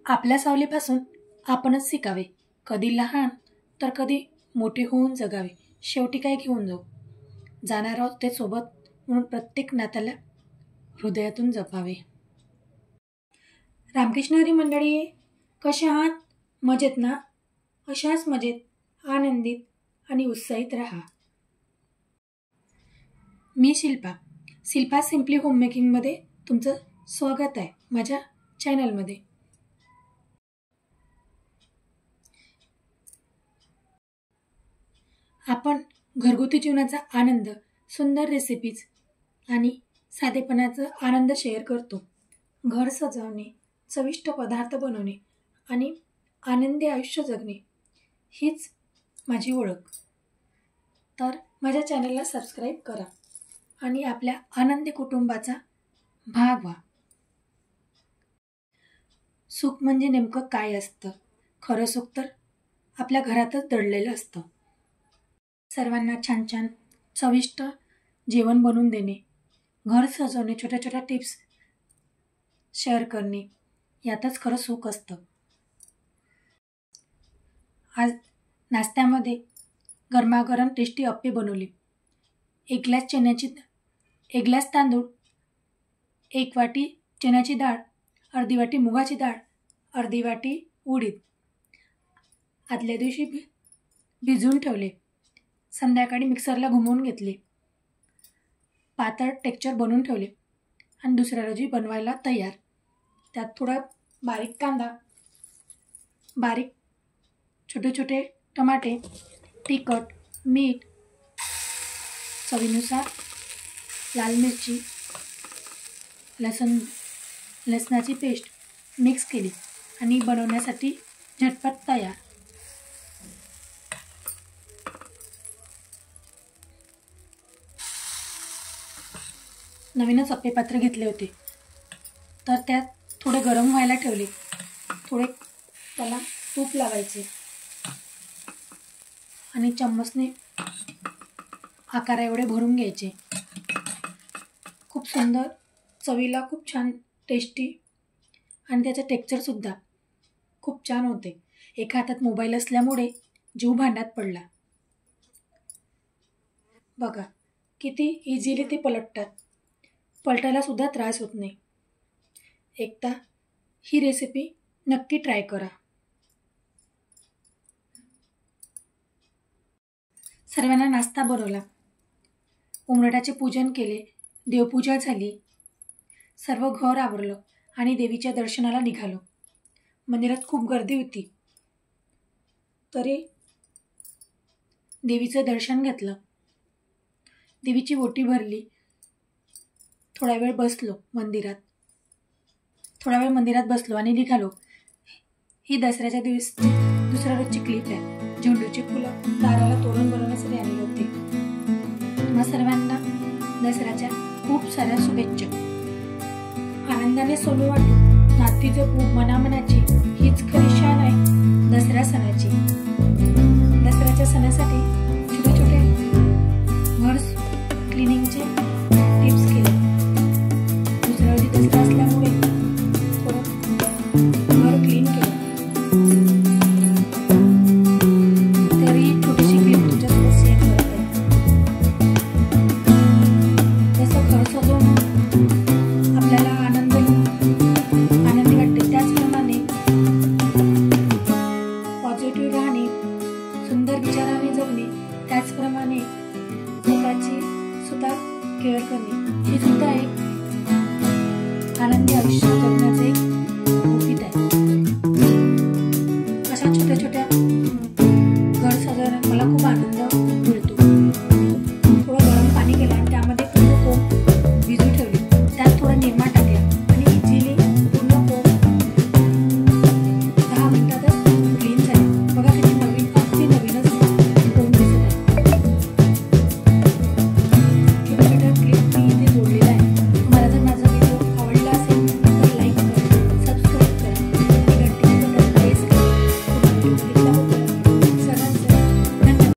आपल्या सावलीपासून आपणच शिकावे, कधी लहान तर कधी मोठे होऊन जगावे. शेवटी काय घेऊन जाऊ, जाणार आहोत ते सोबत, म्हणून प्रत्येक नात्याला हृदयातून जपावे. रामकृष्ण हरी मंडळी, कशा आहात? मजेत ना? अशाच मजेत, आनंदित आणि उत्साहित राहा. मी शिल्पा सिम्पली होममेकिंगमध्ये तुमचं स्वागत आहे माझ्या चॅनलमध्ये. आपण घरगुती जीवनाचा आनंद, सुंदर रेसिपीज आणि साधेपणाचा आनंद शेअर करतो. घर सजवणे, चविष्ट पदार्थ बनवणे आणि आनंदी आयुष्य जगणे हीच माझी ओळख. तर माझ्या चॅनलला सबस्क्राईब करा आणि आपल्या आनंदी कुटुंबाचा भाग व्हा. सुख म्हणजे नेमकं काय असतं? खरं सुख तर आपल्या घरातच दडलेलं असतं. सर्वांना छान छान चविष्ट जेवण बनवून देणे, घर सजवणे, छोट्या छोट्या टिप्स शेअर करणे, यातच खरं सुख असतं. आज नाश्त्यामध्ये गरमागरम टेस्टी अप्पे बनवली. एक ग्लास तांदूळ, 1 वाटी चण्याची डाळ, अर्धी वाटी मुगाची डाळ, अर्धी वाटी उडीद आदल्या दिवशी भिजवून ठेवले. संध्याकाळी मिक्सरला घुमवून घेतले. पातळ टेक्स्चर बनवून ठेवले आणि दुसऱ्या रोजी बनवायला तयार. त्यात थोडा बारीक कांदा, बारीक छोटे छोटे टमाटे, तिखट, मीठ, चवीनुसार लाल मिरची, लसणाची पेस्ट मिक्स केली आणि बनवण्यासाठी झटपट तयार. नवीनच अप्पे पात्र घेतले होते, तर त्यात थोडे गरम व्हायला ठेवले. थोडे त्याला तूप लावायचे आणि चम्मचने आकारा एवढे भरून घ्यायचे. खूप सुंदर, चवीला खूप छान, टेस्टी आणि त्याचं टेक्स्चरसुद्धा खूप छान होते. एका हातात मोबाईल असल्यामुळे जीव भांड्यात पडला. बघा किती इझिली ते पलटतात, पलटायला सुद्धा त्रास होत नाही. एकदा ही रेसिपी नक्की ट्राय करा. सर्वांना नाश्ता बनवला, उंबरठ्याचे पूजन केले, देवपूजा झाली, सर्व घर आवरलं आणि देवीच्या दर्शनाला निघालो. मंदिरात खूप गर्दी होती, तरी देवीचं दर्शन घेतलं, देवीची ओटी भरली. थोडा वेळ मंदिरात बसलो आणि निघालो. ही दसऱ्याच्या दुसऱ्या रोजची क्लिप आहे. झेंडूची फुलं दाराला तोरण बनवण्यासाठी आलेले होते. तुम्हा सर्वांना दसऱ्याच्या खूप साऱ्या शुभेच्छा. आनंदाने सोनू वाटू, नाती जपू मनामनाची, हीच खरी शान आहे दसऱ्या सणाची. दसऱ्याच्या सणासाठी छोटे छोटे घर क्लिनिंगचे टिप्स केले. दुसऱ्या रोजी दसरा असल्यामुळे थोडं घर क्लीन केलं. तरी छोटीशी क्लिप तुमच्यासोबत शेअर करत आहे. जसं घर सजवून आपल्याला आनंदी वाटते, त्याचप्रमाणे पॉझिटिव्ह राहणे, सुंदर विचाराने जगणे, त्याचप्रमाणे स्वतःची सुद्धा केअर करणे, ही सुद्धा एक आनंदी आयुष्य जगण्याचे